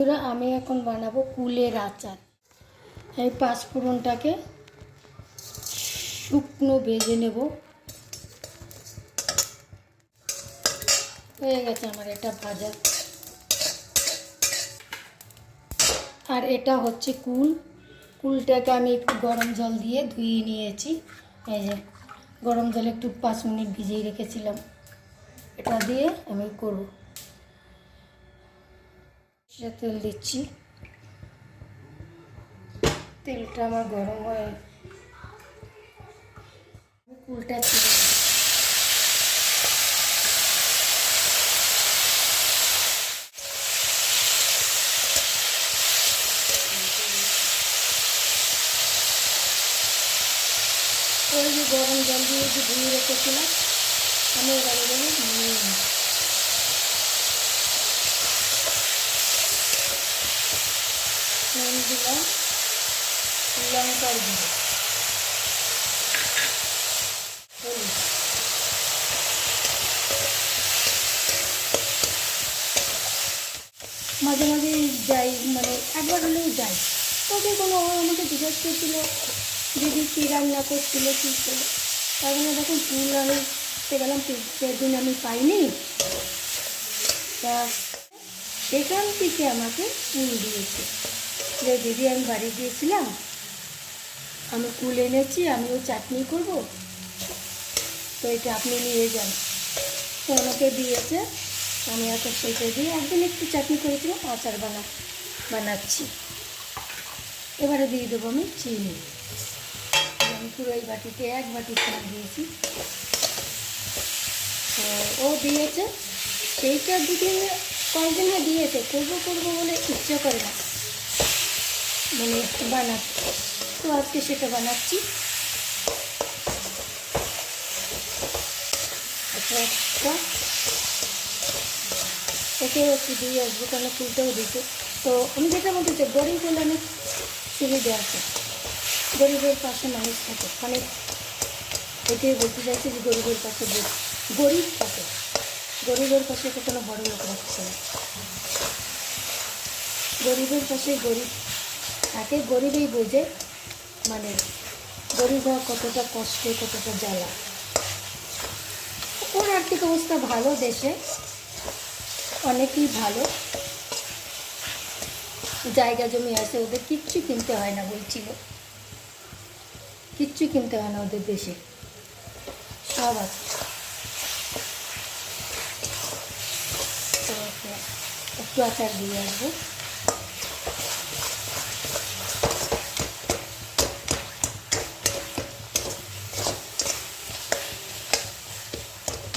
আমি এখন বানাবো কুলের আচার। এই পাঁচফোড়নটাকে শুকনো ভেজে নেব। হয়ে গেছে আমার এটা ভাজা। আর এটা হচ্ছে কুলটাকে আমি একটু গরম জল দিয়ে ধুয়ে নিয়েছি। এই যে গরম জলে একটু 5 মিনিট ভিজিয়ে রেখেছিলাম। এটা দিয়ে আমি করব। তেল দিচ্ছি। তেলটা আমার গরম হয়ে কুলটা ছেড়ে ওই যে গরম জল দিয়ে যে ধুয়ে রেখেছিলাম আমি এবারে নিয়ে নুন দিলাম, লঙ্কার গুঁড়ো, হলুদ, মাঝে মাঝে যাই, মানে একবার হলেও যাই। তবে কোনো আমাকে জিজ্ঞেস করছিল দিদি কী রান্না করছিল কী করে। তার মানে দেখুন ফুল আমি গেলাম, সেদিন আমি পাইনি, তা সেখান থেকে আমাকে ফুল দিয়েছে যে দিদি আমি বাড়ি গিয়েছিলাম, আমি কুল এনেছি, আমিও চাটনি করব, তো এটা আপনি নিয়ে যান। তো আমাকে দিয়েছে, আমি এখন সেটা দিয়ে একদিন একটু চাটনি করেছিলাম, আচার বানাচ্ছি। এবারে দিয়ে দেবো আমি চিনি। আমি পুরো এই বাটিতে 1 বাটি চিনি দিয়েছি। তো ও দিয়েছে, সেইটা দিকে কয়েকদিন দিয়েছে, করবো বলে ইচ্ছে করে না মানে বানাতে। তো আজকে সেটা বানাচ্ছি। ওকে একটু দিয়ে আসবো, কারণ ফুলটাও দিতে। তো আমি যেটা বলতে চাই, গরিব বলে অনেক সুবিধে আছে, গরিবের পাশে মানুষ থাকে, মানে এটাই বলতে চাইছি যে গরিবের পাশে গরিব থাকে, গরিবের পাশে কোনো বড় লোক রাখছে না, গরিবের পাশে গরিব থাকে, গরিবই বোঝে মানে গরিব হওয়া কতটা কষ্ট, কতটা জ্বালা। ওর আর্থিক অবস্থা ভালো, দেশে অনেকই ভালো, জায়গা জমি আছে, ওদের কিচ্ছু কিনতে হয় না বলছিল, কিচ্ছু কিনতে হয় না ওদের দেশে, সব আছে। তো একটু আচার দিয়ে আসবো।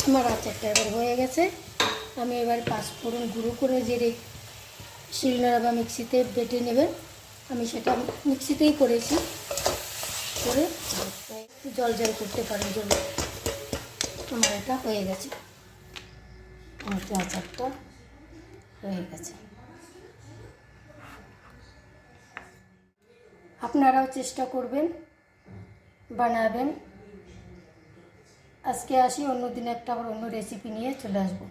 আমার আচারটা এবার হয়ে গেছে। আমি এবার পাঁচফোড়ন গুঁড়ো করে যে শিলনোড়া বা মিক্সিতে বেটে নেবেন, আমি সেটা মিক্সিতেই করেছি, করে একটু জল করতে পারেন জন্য। আমার এটা হয়ে গেছে, আমার আচারটা হয়ে গেছে। আপনারাও চেষ্টা করবেন, বানাবেন। আজকে আসি, অন্য দিন একটা আবার অন্য রেসিপি নিয়ে চলে আসবো।